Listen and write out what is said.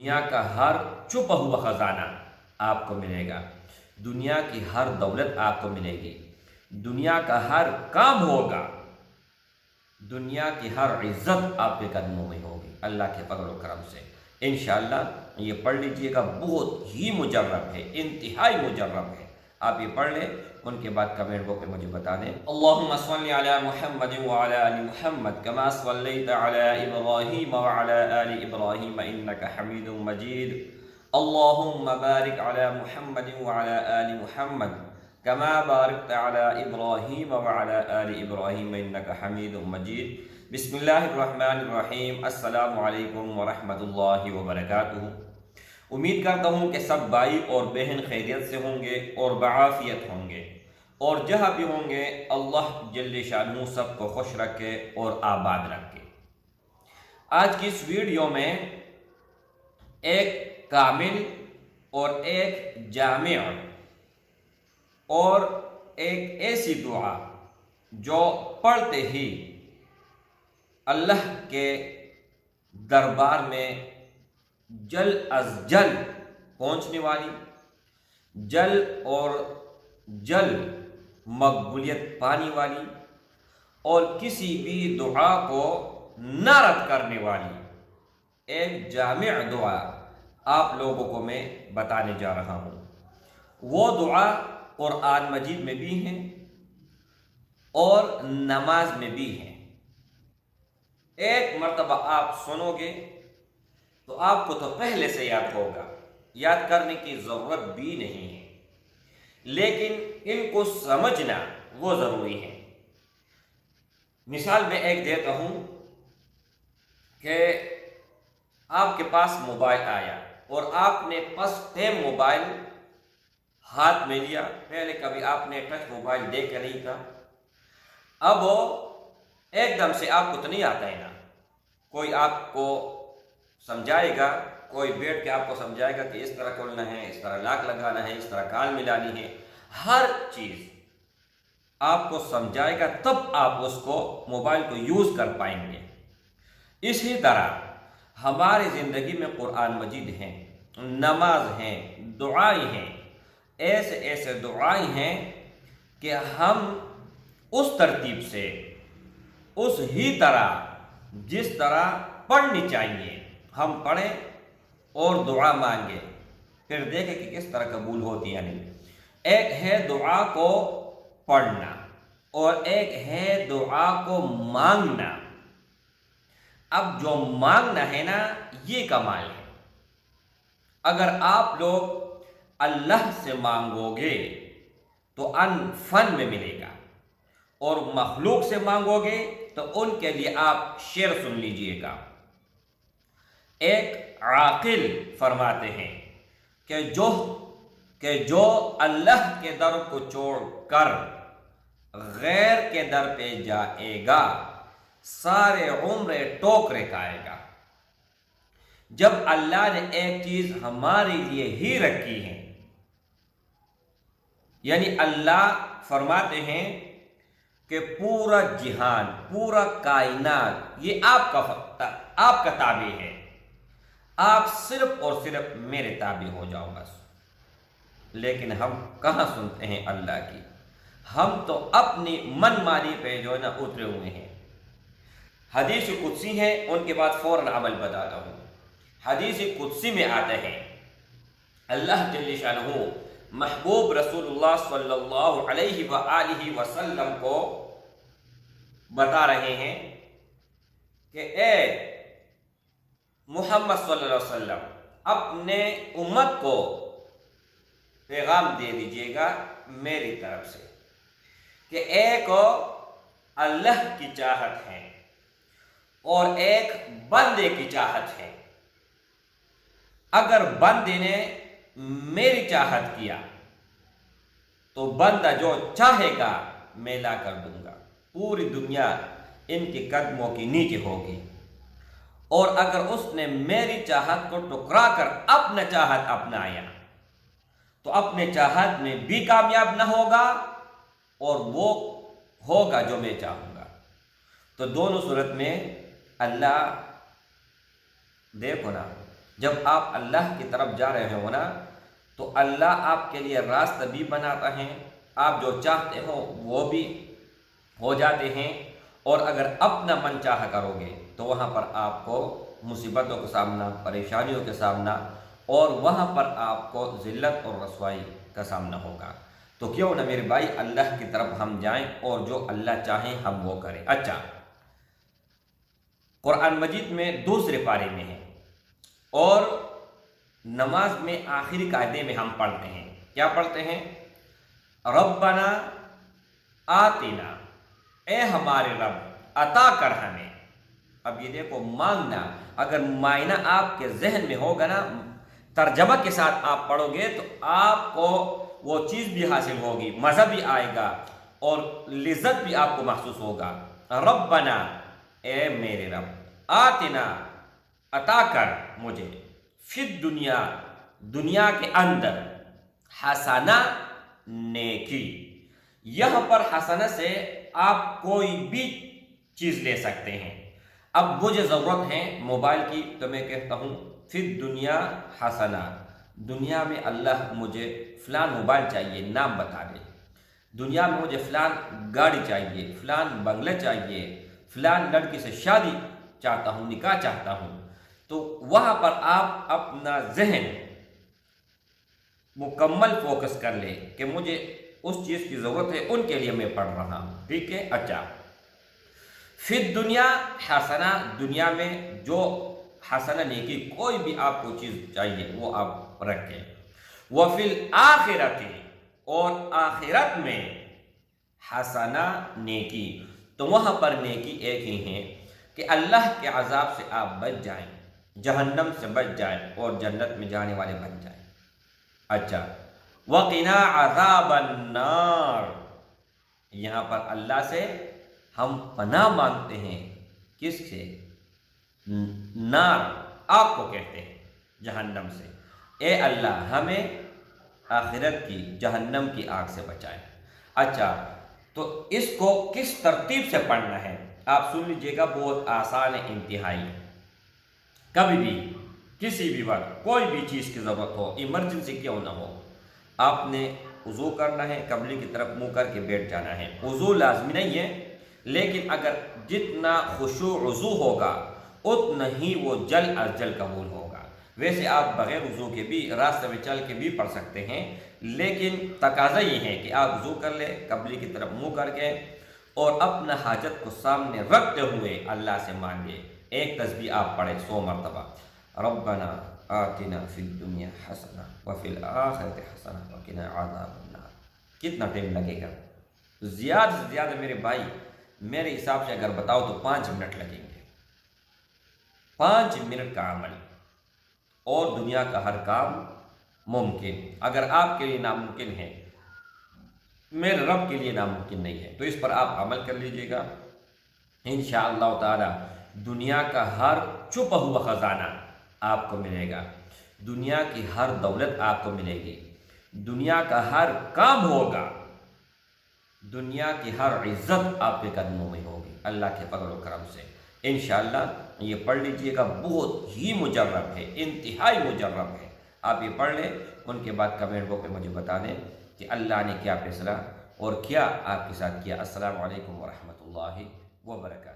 دنیا کا ہر چھپا ہوا خزانہ آپ کو ملے گا، دنیا کی ہر دولت آپ کو ملے گی، دنیا کا ہر کام ہوگا، دنیا کی ہر عزت آپ کے قدموں میں ہوگی اللہ کے فضل و کرم سے انشاءاللہ۔ یہ پڑھ لیجئے گا، بہت ہی مجرب ہے، انتہائی مجرب ہے۔ آپ یہ پڑھ لیں، ان کے بعد کمنٹ باکس میں مجھے بتا دیں۔ اللہم صلی علی محمد وعلی آل محمد کما صلیت علی ابراہیم وعلی آل ابراہیم انک حمید مجید۔ اللہم بارک علی محمد وعلی آل محمد کما بارکت علی ابراہیم وعلی آل ابراہیم انک حمید مجید۔ بسم اللہ الرحمن الرحیم۔ السلام علیکم ورحمۃ اللہ وبرکاتہ۔ امید کرتا ہوں کہ سب بھائی اور بہن خیریت سے ہوں گے اور بعافیت ہوں گے، اور جہاں بھی ہوں گے اللہ جل شانہ سب کو خوش رکھے اور آباد رکھے۔ آج کی اس ویڈیو میں ایک کامل اور ایک جامع اور ایک ایسی دعا جو پڑھتے ہی اللہ کے دربار میں جلد از جلد پہنچنے والی، جلد اور جلد مقبولیت پانے والی اور کسی بھی دعا کو نہ رد کرنے والی ایک جامع دعا آپ لوگوں کو میں بتانے جا رہا ہوں۔ وہ دعا قرآن مجید میں بھی ہیں اور نماز میں بھی ہیں۔ ایک مرتبہ آپ سنو گے تو آپ کو تو پہلے سے یاد ہوگا، یاد کرنے کی ضرورت بھی نہیں ہے، لیکن ان کو سمجھنا وہ ضروری ہے۔ مثال میں ایک دیتا ہوں کہ آپ کے پاس موبائل آیا اور آپ نے فسٹ ٹائم موبائل ہاتھ میں لیا، پہلے کبھی آپ نے ٹچ موبائل دیکھا نہیں تھا۔ اب وہ ایک دم سے آپ کو تو نہیں آتا ہے نا، کوئی آپ کو سمجھائے گا، کوئی بیٹھ کے آپ کو سمجھائے گا کہ اس طرح کھولنا ہے، اس طرح لاک لگانا ہے، اس طرح کال ملانی ہے، ہر چیز آپ کو سمجھائے گا، تب آپ اس کو موبائل کو یوز کر پائیں گے۔ اسی طرح ہماری زندگی میں قرآن مجید ہیں، نماز ہیں، دعائیں ہیں، ایسے ایسے دعائیں ہیں کہ ہم اس ترتیب سے، اس ہی طرح جس طرح پڑھنی چاہیے ہم پڑھیں اور دعا مانگیں، پھر دیکھیں کہ کس طرح قبول ہوتی ہے۔ نہیں، ایک ہے دعا کو پڑھنا اور ایک ہے دعا کو مانگنا۔ اب جو مانگنا ہے نا، یہ کمال ہے۔ اگر آپ لوگ اللہ سے مانگو گے تو ان فن میں ملے گا، اور مخلوق سے مانگو گے تو ان کے لیے آپ شعر سن لیجئے گا۔ ایک عاقل فرماتے ہیں کہ جو اللہ کے در کو چھوڑ کر غیر کے در پہ جائے گا، سارے عمر ٹوکرے کھائے گا۔ جب اللہ نے ایک چیز ہمارے لیے ہی رکھی ہے، یعنی اللہ فرماتے ہیں کہ پورا جہان، پورا کائنات یہ آپ کا تابع ہے، آپ صرف اور صرف میرے تابع ہو جاؤ بس۔ لیکن ہم کہاں سنتے ہیں اللہ کی؟ ہم تو اپنی من مانی پہ جو ہے نا اترے ہوئے ہیں۔ حدیث قدسی ہے، ان کے بعد فوراً عمل بتاتا ہوں۔ حدیث قدسی میں آتا ہے، اللہ جل شانہ محبوب رسول اللہ صلی اللہ علیہ وآلہ وسلم کو بتا رہے ہیں کہ اے محمد صلی اللہ علیہ وسلم، اپنے امت کو پیغام دے دیجئے گا میری طرف سے کہ ایک اللہ کی چاہت ہے اور ایک بندے کی چاہت ہے۔ اگر بندے نے میری چاہت کیا تو بندہ جو چاہے گا میں لا کر دوں گا، پوری دنیا ان کے قدموں کے نیچے ہوگی، اور اگر اس نے میری چاہت کو ٹکرا کر اپنا چاہت اپنایا تو اپنے چاہت میں بھی کامیاب نہ ہوگا اور وہ ہوگا جو میں چاہوں گا۔ تو دونوں صورت میں اللہ دیکھو نا، جب آپ اللہ کی طرف جا رہے ہو نا تو اللہ آپ کے لیے راستہ بھی بناتا ہے، آپ جو چاہتے ہو وہ بھی ہو جاتے ہیں، اور اگر اپنا من چاہا کرو گے تو وہاں پر آپ کو مصیبتوں کا سامنا، پریشانیوں کا سامنا، اور وہاں پر آپ کو ذلت اور رسوائی کا سامنا ہوگا۔ تو کیوں نہ میرے بھائی اللہ کی طرف ہم جائیں اور جو اللہ چاہیں ہم وہ کریں۔ اچھا، قرآن مجید میں دوسرے پارے میں ہے، اور نماز میں آخری قاعدے میں ہم پڑھتے ہیں، کیا پڑھتے ہیں؟ ربنا آتنا، اے ہمارے رب عطا کر ہمیں۔ اب یہ دیکھو، مانگنا، اگر معنی آپ کے ذہن میں ہوگا نا، ترجمہ کے ساتھ آپ پڑھو گے تو آپ کو وہ چیز بھی حاصل ہوگی، مزہ بھی آئے گا اور لذت بھی آپ کو محسوس ہوگا۔ ربنا، اے میرے رب، آتنا، عطا کر مجھے، فی الدنیا، دنیا کے اندر، حسنہ، نیکی۔ یہاں پر حسنہ سے آپ کوئی بھی چیز لے سکتے ہیں۔ اب مجھے ضرورت ہے موبائل کی تو میں کہتا ہوں فی الدنیا حسنہ، دنیا میں اللہ مجھے فلان موبائل چاہیے، نام بتا دے۔ دنیا میں مجھے فلان گاڑی چاہیے، فلان بنگلہ چاہیے، فلان لڑکی سے شادی چاہتا ہوں، نکاح چاہتا ہوں۔ تو وہاں پر آپ اپنا ذہن مکمل فوکس کر لے کہ مجھے اس چیز کی ضرورت ہے، ان کے لیے میں پڑھ رہا ہوں، ٹھیک ہے؟ اچھا، فی الدنیا حسنہ، دنیا میں جو حسنہ نیکی کوئی بھی آپ کو چیز چاہیے وہ آپ رکھیں۔ وفی الآخرۃ، اور آخرت میں حسنہ، نیکی۔ تو وہاں پر نیکی ایک ہی ہے کہ اللہ کے عذاب سے آپ بچ جائیں، جہنم سے بچ جائیں اور جنت میں جانے والے بن جائیں۔ اچھا، وَقِنَا عَذَابَ النَّارِ، یہاں پر اللہ سے ہم پناہ مانگتے ہیں، کس سے؟ نار، آگ کو کہتے ہیں، جہنم سے۔ اے اللہ ہمیں آخرت کی، جہنم کی آگ سے بچائے۔ اچھا، تو اس کو کس ترتیب سے پڑھنا ہے آپ سن لیجئے گا، بہت آسان ہے انتہائی۔ کبھی بھی، کسی بھی وقت، کوئی بھی چیز کی ضرورت ہو، ایمرجنسی کیوں نہ ہو، آپ نے وضو کرنا ہے، قبلے کی طرف منہ کر کے بیٹھ جانا ہے۔ وضو لازمی نہیں ہے، لیکن اگر جتنا خشوع وضو ہوگا اتنا ہی وہ جلد از جلد قبول ہوگا۔ ویسے آپ بغیر وضو کے بھی راستے میں چل کے بھی پڑھ سکتے ہیں، لیکن تقاضا یہ ہے کہ آپ وضو کر لیں، قبلے کی طرف منہ کر کے، اور اپنا حاجت کو سامنے رکھتے ہوئے اللہ سے مانگے۔ ایک تسبیح آپ پڑھیں 100 مرتبہ، ربنا آتنا فی الدنیا حسنہ وفی الآخرۃ حسنہ وقنا عذاب النار۔ کتنا ٹائم لگے گا؟ زیادہ سے زیادہ میرے بھائی، میرے حساب سے اگر بتاؤ تو 5 منٹ لگیں گے۔ 5 منٹ کا عمل اور دنیا کا ہر کام ممکن۔ اگر آپ کے لیے ناممکن ہے، میرے رب کے لیے ناممکن نہیں ہے، تو اس پر آپ عمل کر لیجئے گا، انشاءاللہ تعالی دنیا کا ہر چھپا ہوا خزانہ آپ کو ملے گا، دنیا کی ہر دولت آپ کو ملے گی، دنیا کا ہر کام ہوگا، دنیا کی ہر عزت آپ کے قدموں میں ہوگی اللہ کے فضل و کرم سے۔ انشاءاللہ یہ پڑھ لیجئے گا، بہت ہی مجرب ہے، انتہائی مجرب ہے۔ آپ یہ پڑھ لیں، ان کے بعد کمنٹ باکس میں مجھے بتا دیں کہ اللہ نے کیا فیصلہ اور کیا آپ کے ساتھ کیا۔ السلام علیکم ورحمۃ اللہ وبرکاتہ۔